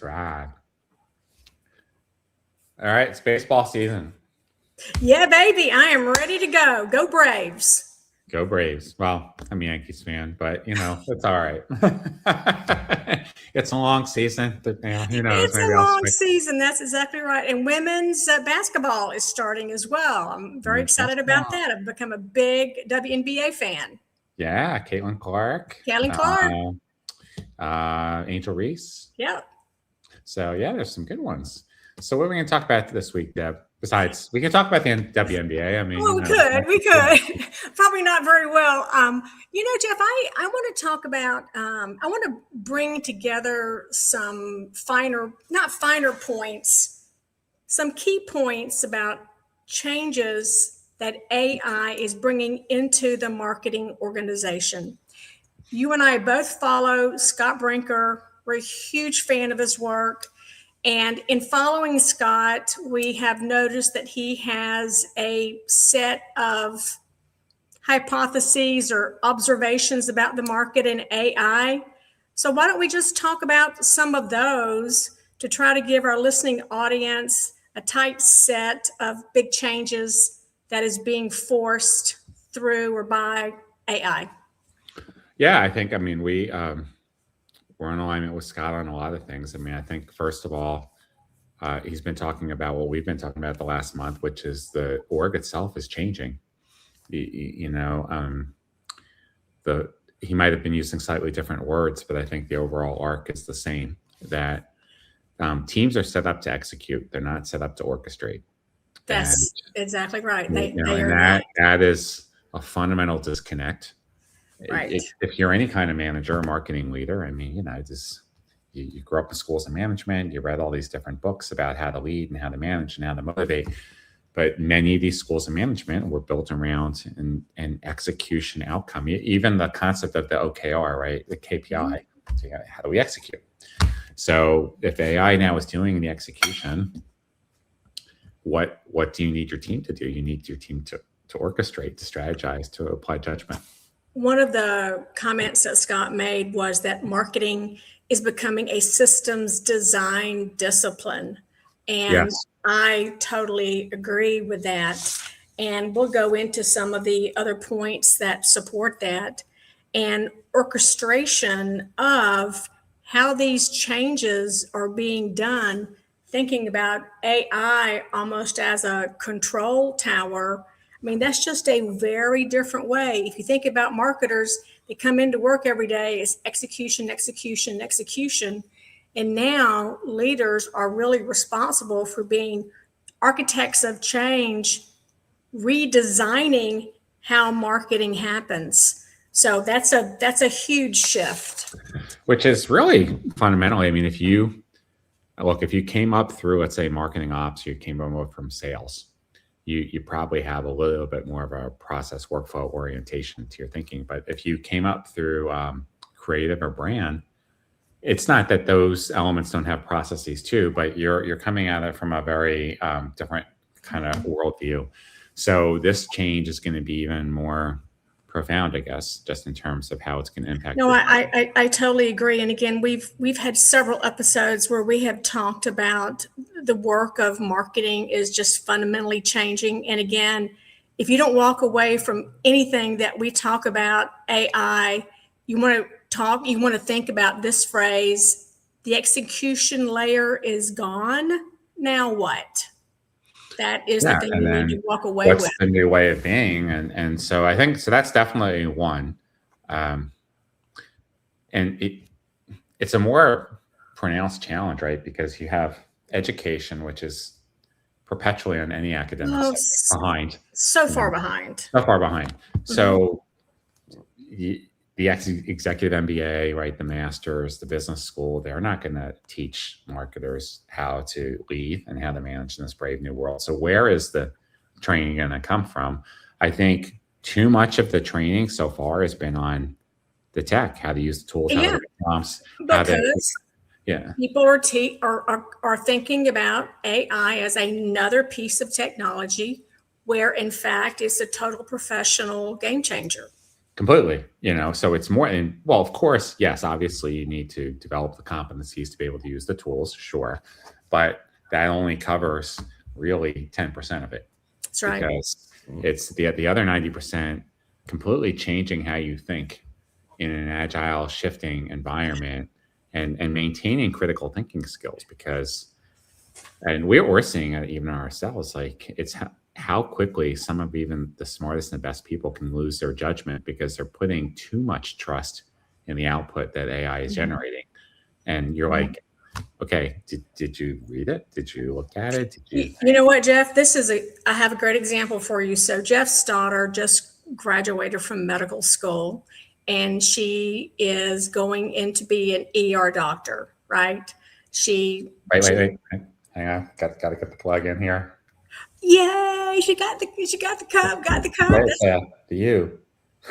Right. All right, it's baseball season. Yeah, baby, I am ready to go. Go Braves. Go Braves. Well, I'm a Yankees fan, but it's all right. It's a long season. Who knows? It's Maybe a I'll long swing. season. That's exactly right. And women's basketball is starting as well. I'm very excited about that. I've become a big WNBA fan. Yeah, Caitlin Clark. Caitlin Clark. Angel Reese. Yeah. So yeah, there's some good ones. So what are we going to talk about this week, Deb? Besides, we can talk about the WNBA. I mean, well, we could. Probably not very well. Jeff, I want to talk about. I want to bring together some not finer points, some key points about changes that AI is bringing into the marketing organization. You and I both follow Scott Brinker. We're a huge fan of his work. And in following Scott, we have noticed that he has a set of hypotheses or observations about the market and AI. So why don't we just talk about some of those to try to give our listening audience a tight set of big changes that is being forced through or by AI? Yeah, I think, we're in alignment with Scott on a lot of things. I think, first of all, he's been talking about what we've been talking about the last month, which is the org itself is changing. He might have been using slightly different words, but I think the overall arc is the same, that teams are set up to execute. They're not set up to orchestrate. That's exactly right. That is a fundamental disconnect. Right. If you're any kind of manager or marketing leader, you grew up in schools of management, you read all these different books about how to lead and how to manage and how to motivate. But many of these schools of management were built around an execution outcome. Even the concept of the OKR, right? The KPI. Mm-hmm. So how do we execute? So if AI now is doing the execution, what do you need your team to do? You need your team to orchestrate, to strategize, to apply judgment. One of the comments that Scott made was that marketing is becoming a systems design discipline. And yes, I totally agree with that. And we'll go into some of the other points that support that. And orchestration of how these changes are being done, thinking about AI almost as a control tower. That's just a very different way. If you think about marketers, they come into work every day, it's execution, execution, execution. And now leaders are really responsible for being architects of change, redesigning how marketing happens. So that's a huge shift. Which is really fundamentally, if you came up through, let's say, marketing ops, you came over from sales, you probably have a little bit more of a process workflow orientation to your thinking. But if you came up through creative or brand, it's not that those elements don't have processes too, but you're coming at it from a very different kind of worldview. So this change is going to be even more profound, I guess, just in terms of how it's going to impact. No, I totally agree. And again, we've had several episodes where we have talked about the work of marketing is just fundamentally changing. And again, if you don't walk away from anything that we talk about AI, you want to think about this phrase: the execution layer is gone. Now what? That is the thing you need to walk away with. What's the new way of being? And so I think, so that's definitely one. And it's a more pronounced challenge, right? Because you have education, which is perpetually on any academic behind. So far behind. Mm-hmm. So the executive MBA, right, the masters, the business school, they're not going to teach marketers how to lead and how to manage in this brave new world. So where is the training going to come from? I think too much of the training so far has been on the tech, how to use the tools, how to make prompts. People are thinking about AI as another piece of technology where, in fact, it's a total professional game changer. Completely, so it's more, and well, of course, yes, obviously you need to develop the competencies to be able to use the tools, sure, but that only covers really 10% of it. That's right. Because it's the other 90% completely changing how you think in an agile, shifting environment, and maintaining critical thinking skills. And we're seeing it even ourselves, like it's how quickly some of even the smartest and best people can lose their judgment because they're putting too much trust in the output that AI is generating. And you're like, okay, did you read it? Did you look at it? You know what, Jeff? I have a great example for you. So Jeff's daughter just graduated from medical school, and she is going in to be an ER doctor, right? Wait. Hang on. Got to get the plug in here. Yay! She got the cup. Got the cup. To you.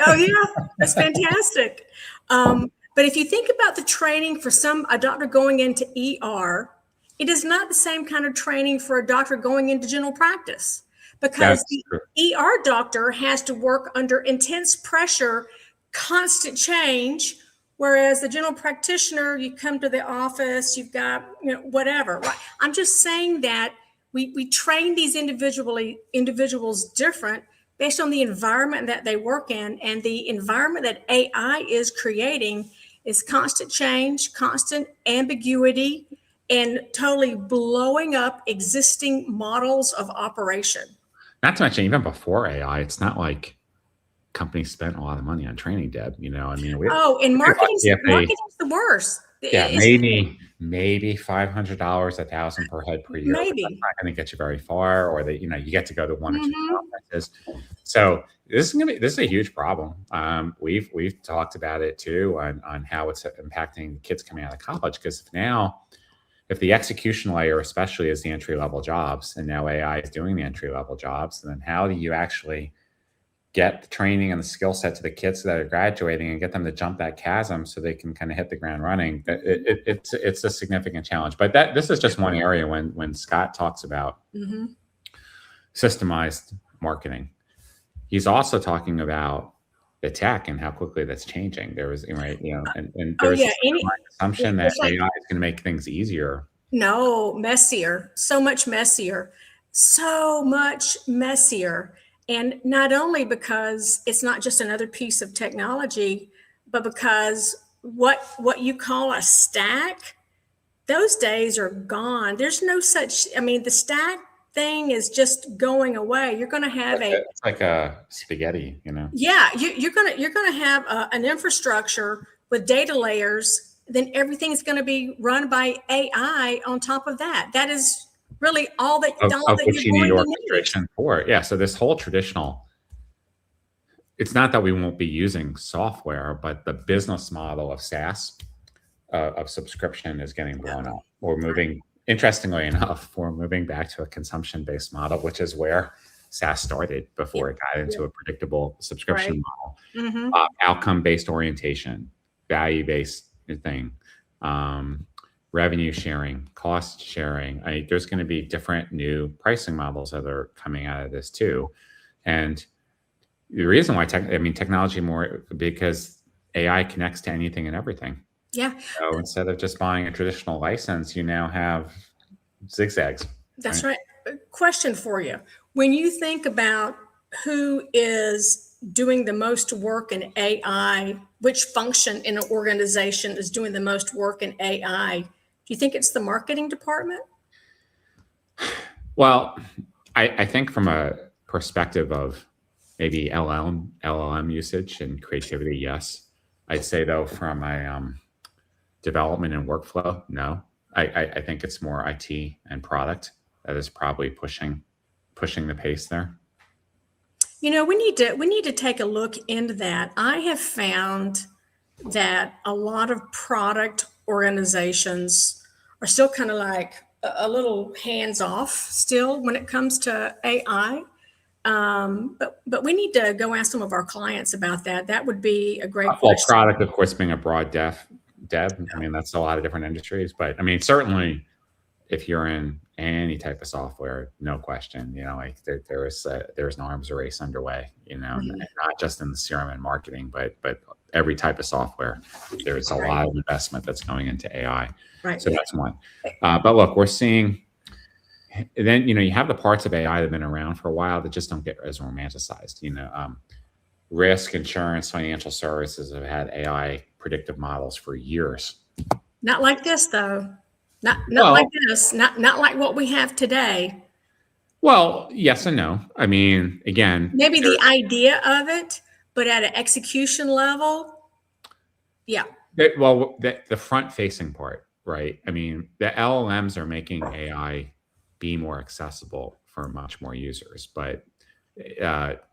Oh yeah, that's fantastic. But if you think about the training for a doctor going into ER, it is not the same kind of training for a doctor going into general practice, because the ER doctor has to work under intense pressure, constant change. Whereas the general practitioner, you come to the office, you've got, whatever. Right? I'm just saying that we train these individuals different based on the environment that they work in, and the environment that AI is creating is constant change, constant ambiguity, and totally blowing up existing models of operation. Not to mention, even before AI, it's not like companies spent a lot of money on training, Deb. And marketing's the worst. Yeah, maybe $500, $1,000 per head per year. Maybe that's not going to get you very far, or you get to go to one or two conferences. So this is a huge problem. We've talked about it too on how it's impacting kids coming out of college, because now, if the execution layer especially is the entry-level jobs, and now AI is doing the entry-level jobs, then how do you actually get the training and the skill set to the kids that are graduating and get them to jump that chasm so they can kind of hit the ground running? It's a significant challenge. But this is just one area when Scott talks about systemized marketing. He's also talking about the tech and how quickly that's changing. There was, and there's an assumption that AI is going to make things easier. No, messier, so much messier. And not only because it's not just another piece of technology, but because what you call a stack, those days are gone. There's no such, the stack thing is just going away. You're going to have it's like a spaghetti, Yeah, you're going to have an infrastructure with data layers. Then everything's going to be run by AI on top of that. That is really all that you need orchestration for. Yeah. So this whole traditional, it's not that we won't be using software, but the business model of SaaS, of subscription, is getting blown up. We're moving, interestingly enough, we're moving back to a consumption-based model, which is where SaaS started before it got into a predictable subscription model. Outcome-based orientation, value-based thing, revenue sharing, cost sharing. There's going to be different new pricing models that are coming out of this too. And the reason why technology more, because AI connects to anything and everything. Yeah. So instead of just buying a traditional license, you now have zigzags. That's right. Question for you. When you think about who is doing the most work in AI, which function in an organization is doing the most work in AI, do you think it's the marketing department? Well, I think from a perspective of maybe LLM usage and creativity, yes. I'd say though, from a development and workflow, no. I think it's more IT and product that is probably pushing the pace there. We need to take a look into that. I have found that a lot of product organizations are still kind of like a little hands off still when it comes to AI. But we need to go ask some of our clients about that. That would be a great question. Product, of course, being a broad Deb. That's a lot of different industries, but certainly if you're in any type of software, no question. Like there's an arms race underway, and not just in the CRM and marketing, but every type of software. There's a lot of investment that's going into AI. Right. So that's one. But look, we're seeing, then, you have the parts of AI that have been around for a while that just don't get as romanticized. Risk, insurance, financial services have had AI predictive models for years. Not like this, though. Not like this. Not like what we have today. Well, yes and no. I mean, again, maybe the idea of it, but at an execution level, yeah. The front-facing part, right? I mean, the LLMs are making AI be more accessible for much more users, but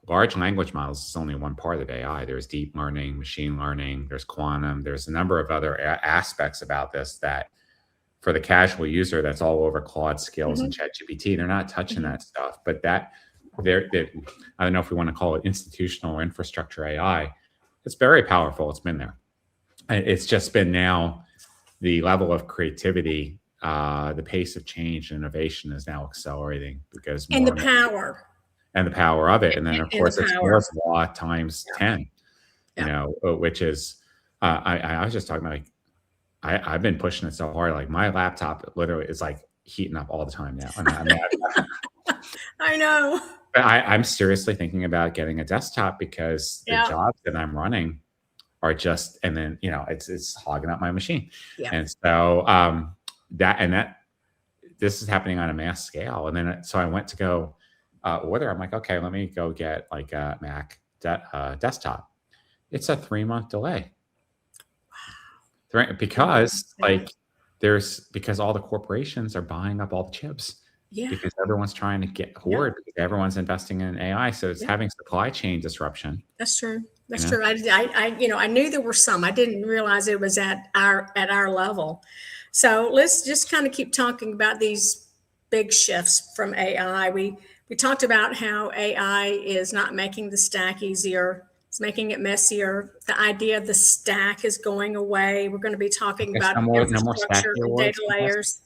large language models is only one part of AI. There's deep learning, machine learning, there's quantum, there's a number of other aspects about this that for the casual user, that's all over Claude skills and ChatGPT. They're not touching that stuff, but I don't know if we want to call it institutional or infrastructure AI. It's very powerful. It's been there. It's just been now the level of creativity, the pace of change and innovation is now accelerating because and the power of it. And then of course it's Moore's law times 10, which is, I was just talking about, like, I've been pushing it so hard. Like my laptop literally is like heating up all the time now. I know. I'm seriously thinking about getting a desktop because the jobs that I'm running are just, and then, it's hogging up my machine. Yeah. And so this is happening on a mass scale. And then, so I went to go order. I'm like, okay, let me go get like a Mac desktop. It's a 3-month delay. Because because all the corporations are buying up all the chips. Yeah. Because everyone's trying to get hoard. Yeah. Everyone's investing in AI, so it's having supply chain disruption. That's true. That's true. I knew there were some. I didn't realize it was at our level. So let's just kind of keep talking about these big shifts from AI. We talked about how AI is not making the stack easier. It's making it messier. The idea of the stack is going away. We're going to be talking about infrastructure and data layers.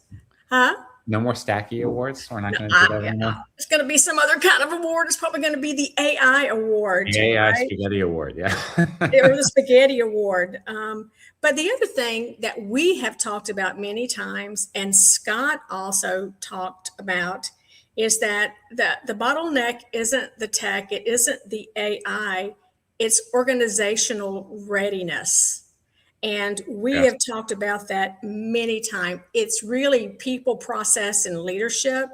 Huh? No more Stacky awards. We're not going to do that anymore. It's going to be some other kind of award. It's probably going to be the AI award. The AI Spaghetti Award, yeah. Or the Spaghetti Award. But the other thing that we have talked about many times, and Scott also talked about, is that the bottleneck isn't the tech. It isn't the AI. It's organizational readiness. And we have talked about that many times. It's really people, process, and leadership.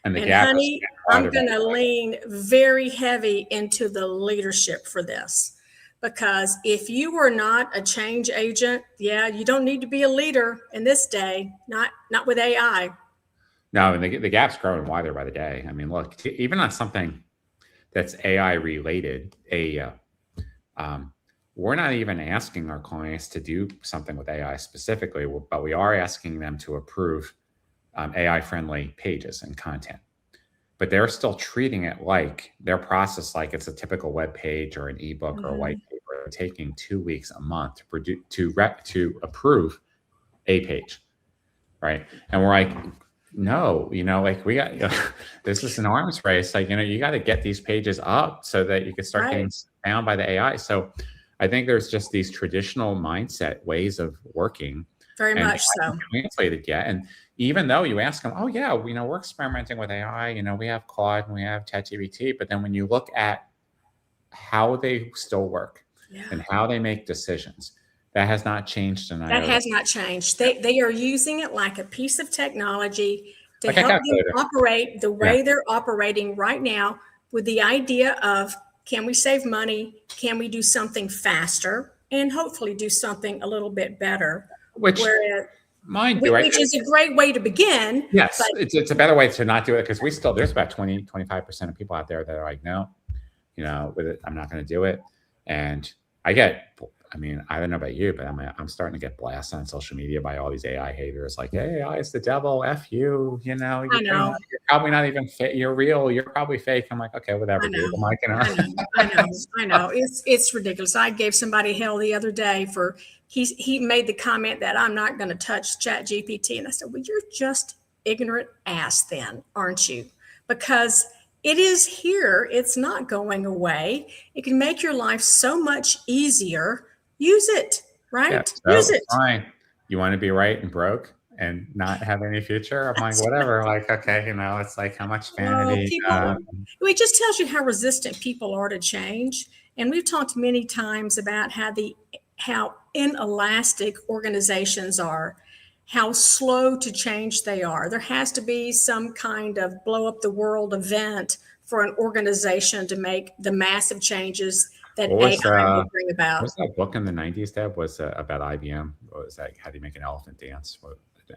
And honey, I'm going to lean very heavy into the leadership for this. Because if you are not a change agent, you don't need to be a leader in this day, not with AI. No, and the gap's growing wider by the day. I mean, look, even on something that's AI related, we're not even asking our clients to do something with AI specifically, but we are asking them to approve AI-friendly pages and content. But they're still treating it like their process, like it's a typical web page or an ebook or a white paper. They're taking 2 weeks, a month to approve a page, right? And we're like, no, like we got, this is an arms race. Like, you got to get these pages up so that you can start getting found by the AI. So I think there's just these traditional mindset ways of working. Very much so. Translated yet. And even though you ask them, oh yeah, we're experimenting with AI, we have Claude and we have ChatGPT, but then when you look at how they still work and how they make decisions, that has not changed. That has not changed. They are using it like a piece of technology to help them operate the way they're operating right now, with the idea of, can we save money? Can we do something faster? And hopefully do something a little bit better. Which is a great way to begin. Yes, it's a better way to not do it, because there's about 20-25% of people out there that are like, no, with it, I'm not going to do it. And I don't know about you, but I'm starting to get blasted on social media by all these AI haters. Like, hey, AI is the devil. F you. I know. You're probably not even fake. You're real. You're probably fake. I'm like, okay, whatever. I know. It's ridiculous. I gave somebody hell the other day for he made the comment that I'm not going to touch ChatGPT, and I said, well, you're just ignorant ass then, aren't you? Because it is here. It's not going away. It can make your life so much easier. Use it, right? Yeah, so Use it. fine. You want to be right and broke and not have any future? I'm like, whatever. Like, okay, it's like how much vanity. It just tells you how resistant people are to change. And we've talked many times about how inelastic organizations are, how slow to change they are. There has to be some kind of blow up the world event for an organization to make the massive changes that AI will bring about. What was that book in the 90s, Deb? Was about IBM? What was that? How do you make an elephant dance?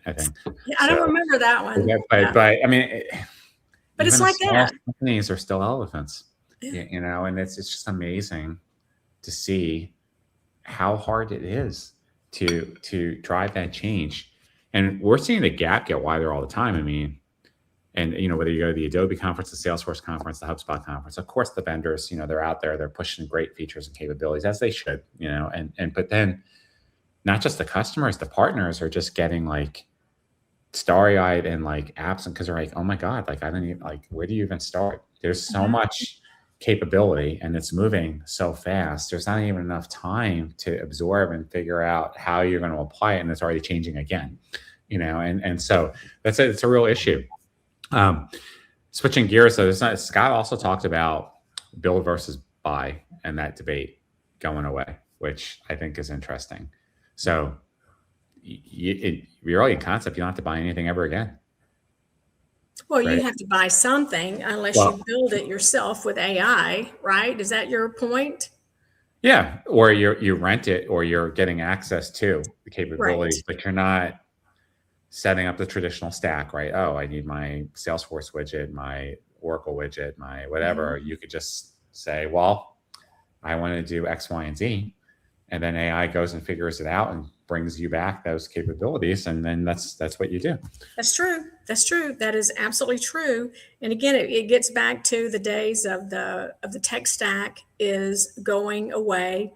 I think. Yeah, I don't remember that one. But I mean, but it's like that. Companies are still elephants, and it's just amazing to see how hard it is to drive that change. And we're seeing the gap get wider all the time. I mean, and whether you go to the Adobe conference, the Salesforce conference, the HubSpot conference, of course the vendors, they're out there, they're pushing great features and capabilities as they should, but then not just the customers, the partners are just getting like starry-eyed and like absent because they're like, oh my God, like I don't even like, where do you even start? There's so much capability and it's moving so fast. There's not even enough time to absorb and figure out how you're going to apply it. And it's already changing again, and so it's a real issue. Switching gears, though, Scott also talked about build versus buy and that debate going away, which I think is interesting. So really in concept, you don't have to buy anything ever again. Well, right? You have to buy something unless you build it yourself with AI, right? Is that your point? Yeah, or you rent it or you're getting access to the capabilities, but you're not setting up the traditional stack, right? Oh, I need my Salesforce widget, my Oracle widget, my whatever. You could just say, well, I want to do X, Y, and Z. And then AI goes and figures it out and brings you back those capabilities. And then that's what you do. That's true. That's true. That is absolutely true. And again, it gets back to the days of the tech stack is going away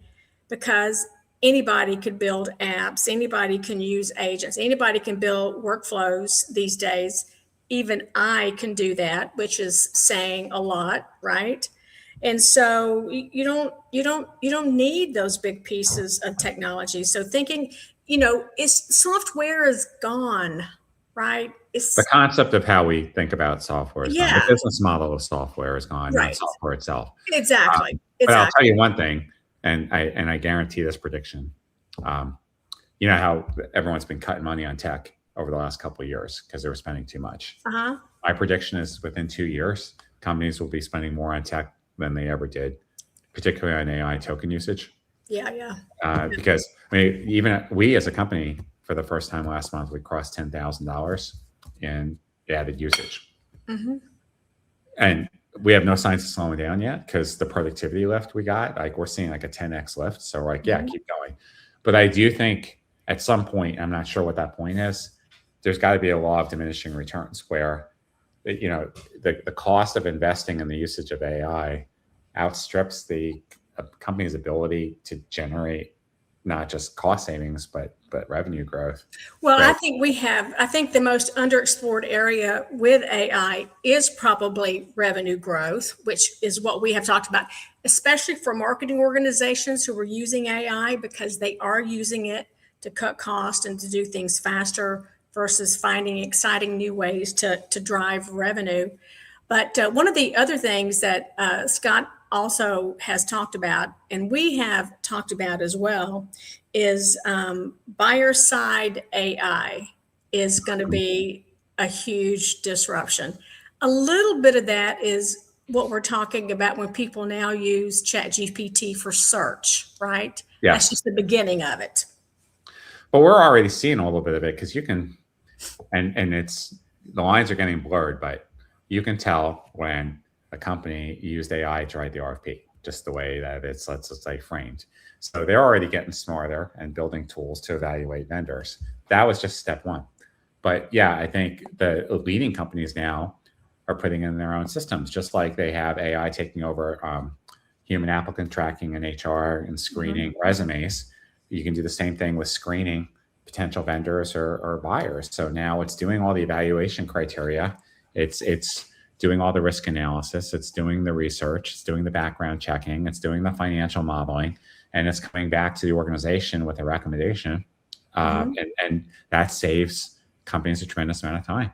because anybody could build apps. Anybody can use agents. Anybody can build workflows these days. Even I can do that, which is saying a lot, right? And so you don't need those big pieces of technology. So thinking, software is gone, right? It's the concept of how we think about software is gone. The business model of software is gone, not software itself. Exactly. But I'll tell you one thing. And I guarantee this prediction. You know how everyone's been cutting money on tech over the last couple of years because they were spending too much. My prediction is within 2 years, companies will be spending more on tech than they ever did, particularly on AI token usage. Yeah. Because even we as a company, for the first time last month, we crossed $10,000 in added usage. And we have no signs of slowing down yet because the productivity lift we got, like we're seeing like a 10x lift. So we're like, keep going. But I do think at some point, I'm not sure what that point is, there's got to be a law of diminishing returns where, the cost of investing in the usage of AI outstrips the company's ability to generate not just cost savings, but revenue growth. Well, right? I think the most underexplored area with AI is probably revenue growth, which is what we have talked about, especially for marketing organizations who are using AI because they are using it to cut costs and to do things faster versus finding exciting new ways to drive revenue. But one of the other things that Scott also has talked about, and we have talked about as well, is buyer side AI is going to be a huge disruption. A little bit of that is what we're talking about when people now use ChatGPT for search, right? Yeah. That's just the beginning of it. But we're already seeing a little bit of it because you can, and it's, the lines are getting blurred, but you can tell when a company used AI to write the RFP, just the way that it's, let's say, framed. So they're already getting smarter and building tools to evaluate vendors. That was just step one. But yeah, I think the leading companies now are putting in their own systems, just like they have AI taking over human applicant tracking and HR and screening resumes. You can do the same thing with screening potential vendors or buyers. So now it's doing all the evaluation criteria. It's doing all the risk analysis. It's doing the research. It's doing the background checking. It's doing the financial modeling, and it's coming back to the organization with a recommendation. And that saves companies a tremendous amount of time.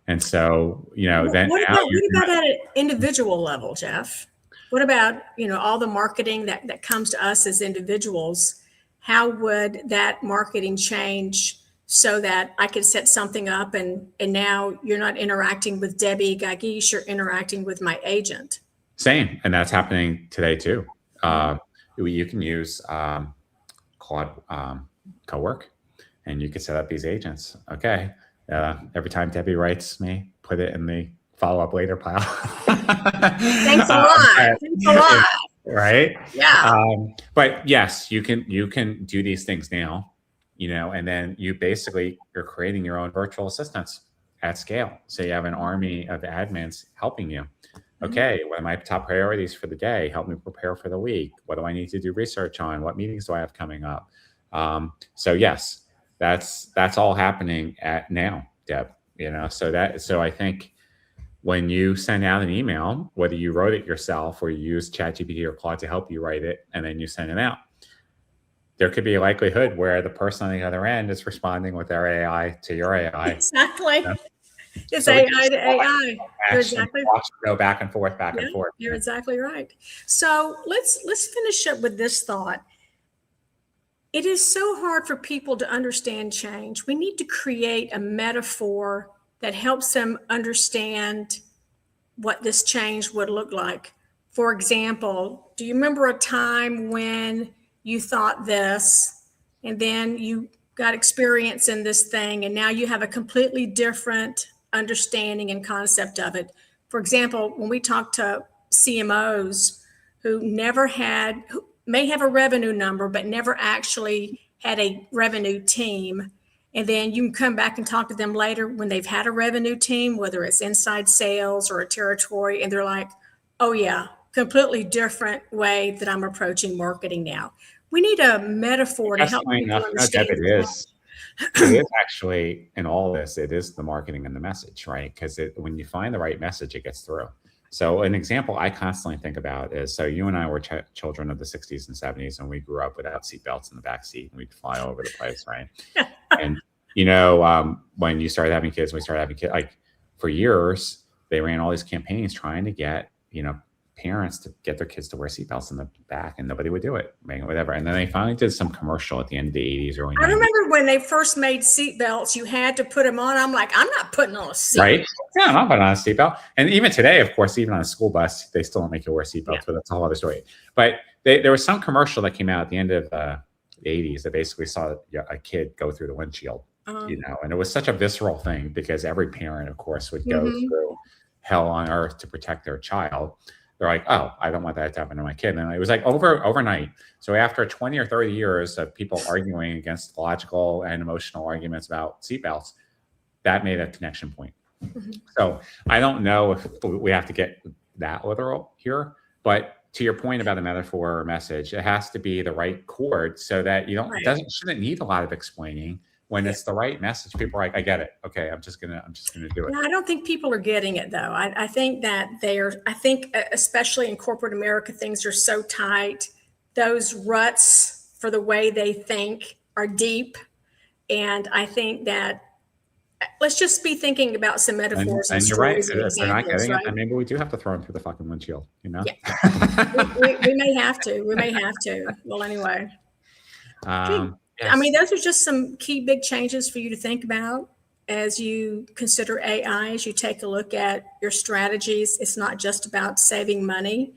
And so, then what about at an individual level, Jeff? What about, all the marketing that comes to us as individuals? How would that marketing change so that I could set something up and now you're not interacting with Debbie Qaqish, you're interacting with my agent? Same. And that's happening today too. You can use Claude Cowork, and you can set up these agents. Okay. Every time Debbie writes me, put it in the follow-up later pile. Thanks a lot. Thanks a lot. Right? Yeah. But yes, you can do these things now, and then you're creating your own virtual assistants at scale. So you have an army of admins helping you. Okay, what are my top priorities for the day? Help me prepare for the week. What do I need to do research on? What meetings do I have coming up? So yes, that's all happening now, Deb. So I think when you send out an email, whether you wrote it yourself or you use ChatGPT or Claude to help you write it, and then you send it out, there could be a likelihood where the person on the other end is responding with their AI to your AI. Exactly. It's AI to AI. You're exactly right. Go back and forth, and forth. You're exactly right. So let's finish up with this thought. It is so hard for people to understand change. We need to create a metaphor that helps them understand what this change would look like. For example, do you remember a time when you thought this, and then you got experience in this thing, and now you have a completely different understanding and concept of it? For example, when we talk to CMOs who may have a revenue number, but never actually had a revenue team. And then you can come back and talk to them later when they've had a revenue team, whether it's inside sales or a territory, and they're like, oh yeah, completely different way that I'm approaching marketing now. We need a metaphor to help people understand. It is actually, in all this, it is the marketing and the message, right? Because when you find the right message, it gets through. So an example I constantly think about is, so you and I were children of the 60s and 70s, and we grew up without seatbelts in the back seat, and we'd fly all over the place, right? And, when you started having kids, like for years, they ran all these campaigns trying to get, parents to get their kids to wear seatbelts in the back, and nobody would do it, whatever. And then they finally did some commercial at the end of the 80s, early 90s. I remember when they first made seatbelts, you had to put them on. I'm like, I'm not putting on a seatbelt. Right? Yeah, I'm not putting on a seatbelt. And even today, of course, even on a school bus, they still don't make you wear seatbelts, but that's a whole other story. But there was some commercial that came out at the end of the 80s that basically saw a kid go through the windshield, and it was such a visceral thing because every parent, of course, would go through hell on earth to protect their child. They're like, oh, I don't want that to happen to my kid. And it was like overnight. So after 20 or 30 years of people arguing against logical and emotional arguments about seatbelts, that made a connection point. So I don't know if we have to get that literal here, but to your point about the metaphor or message, it has to be the right chord so that you don't, shouldn't need a lot of explaining. When it's the right message, people are like, I get it. Okay, I'm just gonna do it. No, I don't think people are getting it though. I think that I think especially in corporate America, things are so tight. Those ruts for the way they think are deep. And I think that let's just be thinking about some metaphors. And you're right. If they're not getting it, then maybe we do have to throw them through the fucking windshield, Yeah. we may have to. Well, anyway. Yes. I mean, those are just some key big changes for you to think about as you consider AI, as you take a look at your strategies. It's not just about saving money.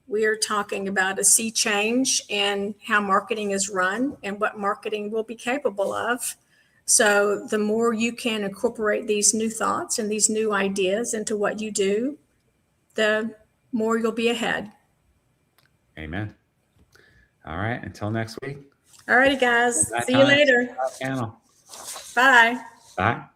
We are talking about a sea change in how marketing is run and what marketing will be capable of. So the more you can incorporate these new thoughts and these new ideas into what you do, the more you'll be ahead. Amen. All right. Until next week. All righty, guys. See you later. Bye. Bye.